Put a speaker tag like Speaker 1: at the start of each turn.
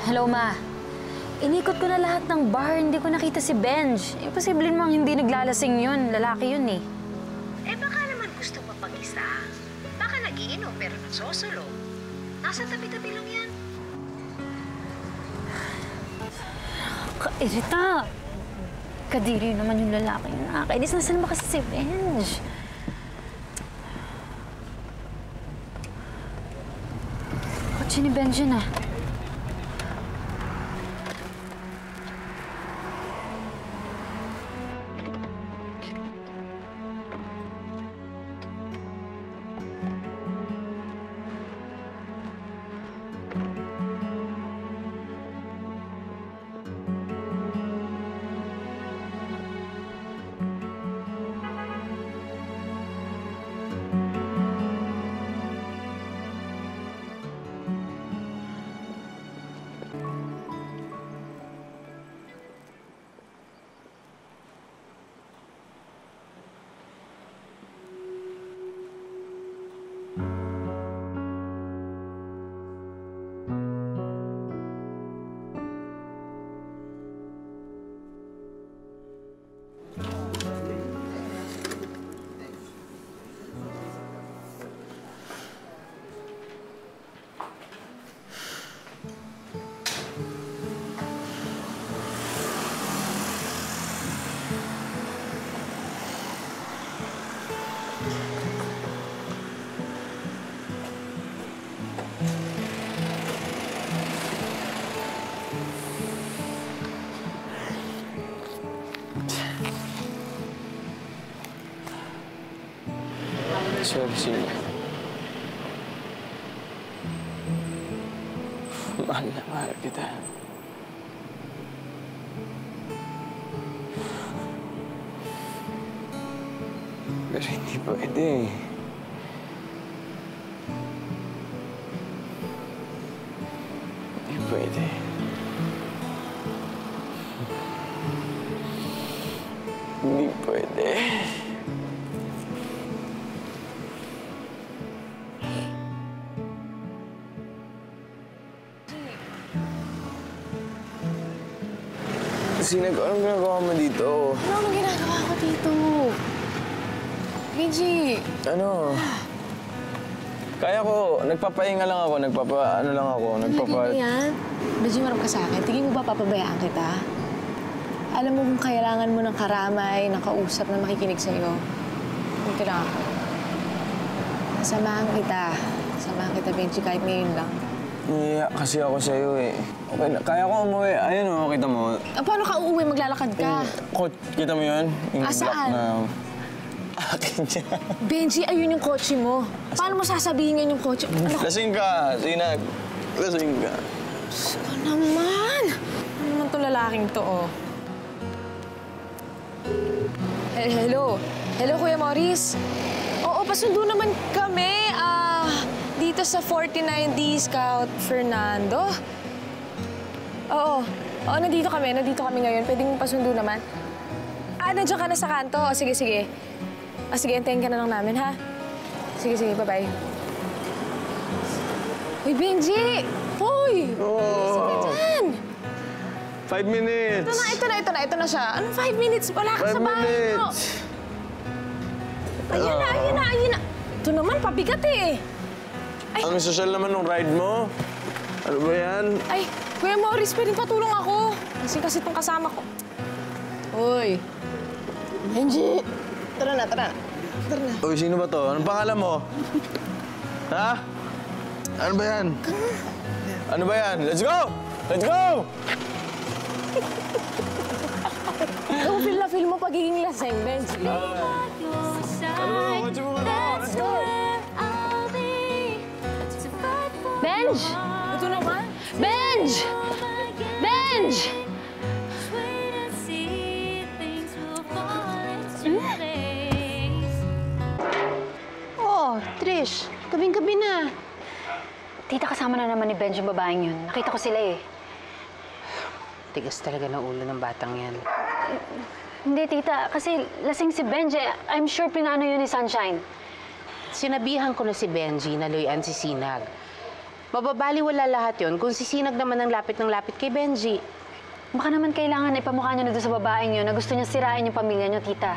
Speaker 1: Hello, Ma. Inikot ko na lahat ng bar, hindi ko nakita si Benj. Imposible namang hindi naglalasing yun. Lalaki yun eh.
Speaker 2: Baka naman gusto mapag-isa. Baka nagiinom pero nagsosolo. Nasa tabi-tabi lang yan.
Speaker 1: Kairita. Kadiri naman yung lalaki yun. Nakakainis. Nasaan ba kasi si Benj? Kotse ni Benj yun ah.
Speaker 3: Sorry, Sina. Mahal na mahal kita. Pero hindi pwede. Hindi pwede. Hindi pwede. Sinag, anong ginagawa mo dito?
Speaker 4: Anong ginagawa ko dito? Benji!
Speaker 3: Ano? Kaya ko, nagpapahinga lang ako,
Speaker 4: Ano yan? Benji, marap ka sa akin. Tingin mo ba papabayaan kita? Alam mo kung kailangan mo ng karamay, ng kausap na makikinig sa'yo. Dito lang ako. Samahan kita, Benji, kahit ngayon lang.
Speaker 3: Iiyak kasi ako sa'yo eh. Okay, kaya ko umuwi. Ayun o, kita mo.
Speaker 4: Paano ka uuwi? Maglalakad ka.
Speaker 3: Kita mo yun? Yung
Speaker 4: saan?
Speaker 3: black na... Akin siya.
Speaker 4: Benji, ayun yung kotse mo. Paano mo sasabihin ngayon yung kotse? Ano?
Speaker 3: Lasing ka, Sinag. Lasing ka.
Speaker 4: Ano naman? Ano naman itong lalaking to, oh? Hello? Hello, Kuya Maurice? Oo, pasundo naman kami. Dito sa 49D Scout Fernando. Oo, nandito kami ngayon. Pwedeng pasundo naman. Nandiyan ka na sa kanto. Sige. Sige, antayin ka na lang namin, ha? Sige, bye-bye. Uy, Benji! Hoy! Sige dyan!
Speaker 3: 5 minutes!
Speaker 4: Ito na siya. Anong 5 minutes? Wala ka sa bahay mo. Ayan na. Ito naman, pabigat eh. Ay.
Speaker 3: Ang social naman ng ride mo. Ano ba yan?
Speaker 4: Ay, Kuya Maurice, pwedeng patulong ako. Kasi itong kasama ko. Uy. Benji! Tara na.
Speaker 3: Uy, sino ba to? Anong pangalan mo? Ha? Ano ba yan? Ano ba yan? Let's go!
Speaker 4: Feel na feel mo pagiging laseng, Benji.
Speaker 3: Kotse mo ka na! Let's go!
Speaker 1: Benj!
Speaker 4: Ito naman.
Speaker 1: Benj!
Speaker 5: Oh, Trish, gabing-gabi na.
Speaker 1: Tita, kasama na naman ni Benj yung babaeng yun. Nakita ko sila eh.
Speaker 5: Tigas talaga ng ulo ng batang yan.
Speaker 1: Hindi, tita. Kasi lasing si Benj eh. I'm sure pinano yun ni Sunshine.
Speaker 5: Sinabihan ko na si Benji na luyaan si Sinag. Mababaliwala lahat yon kung sisinag naman ng lapit kay Benji.
Speaker 1: Baka naman kailangan ipamukha niyo na doon sa babaeng yun na gusto niya sirain yung pamilya niyo, tita.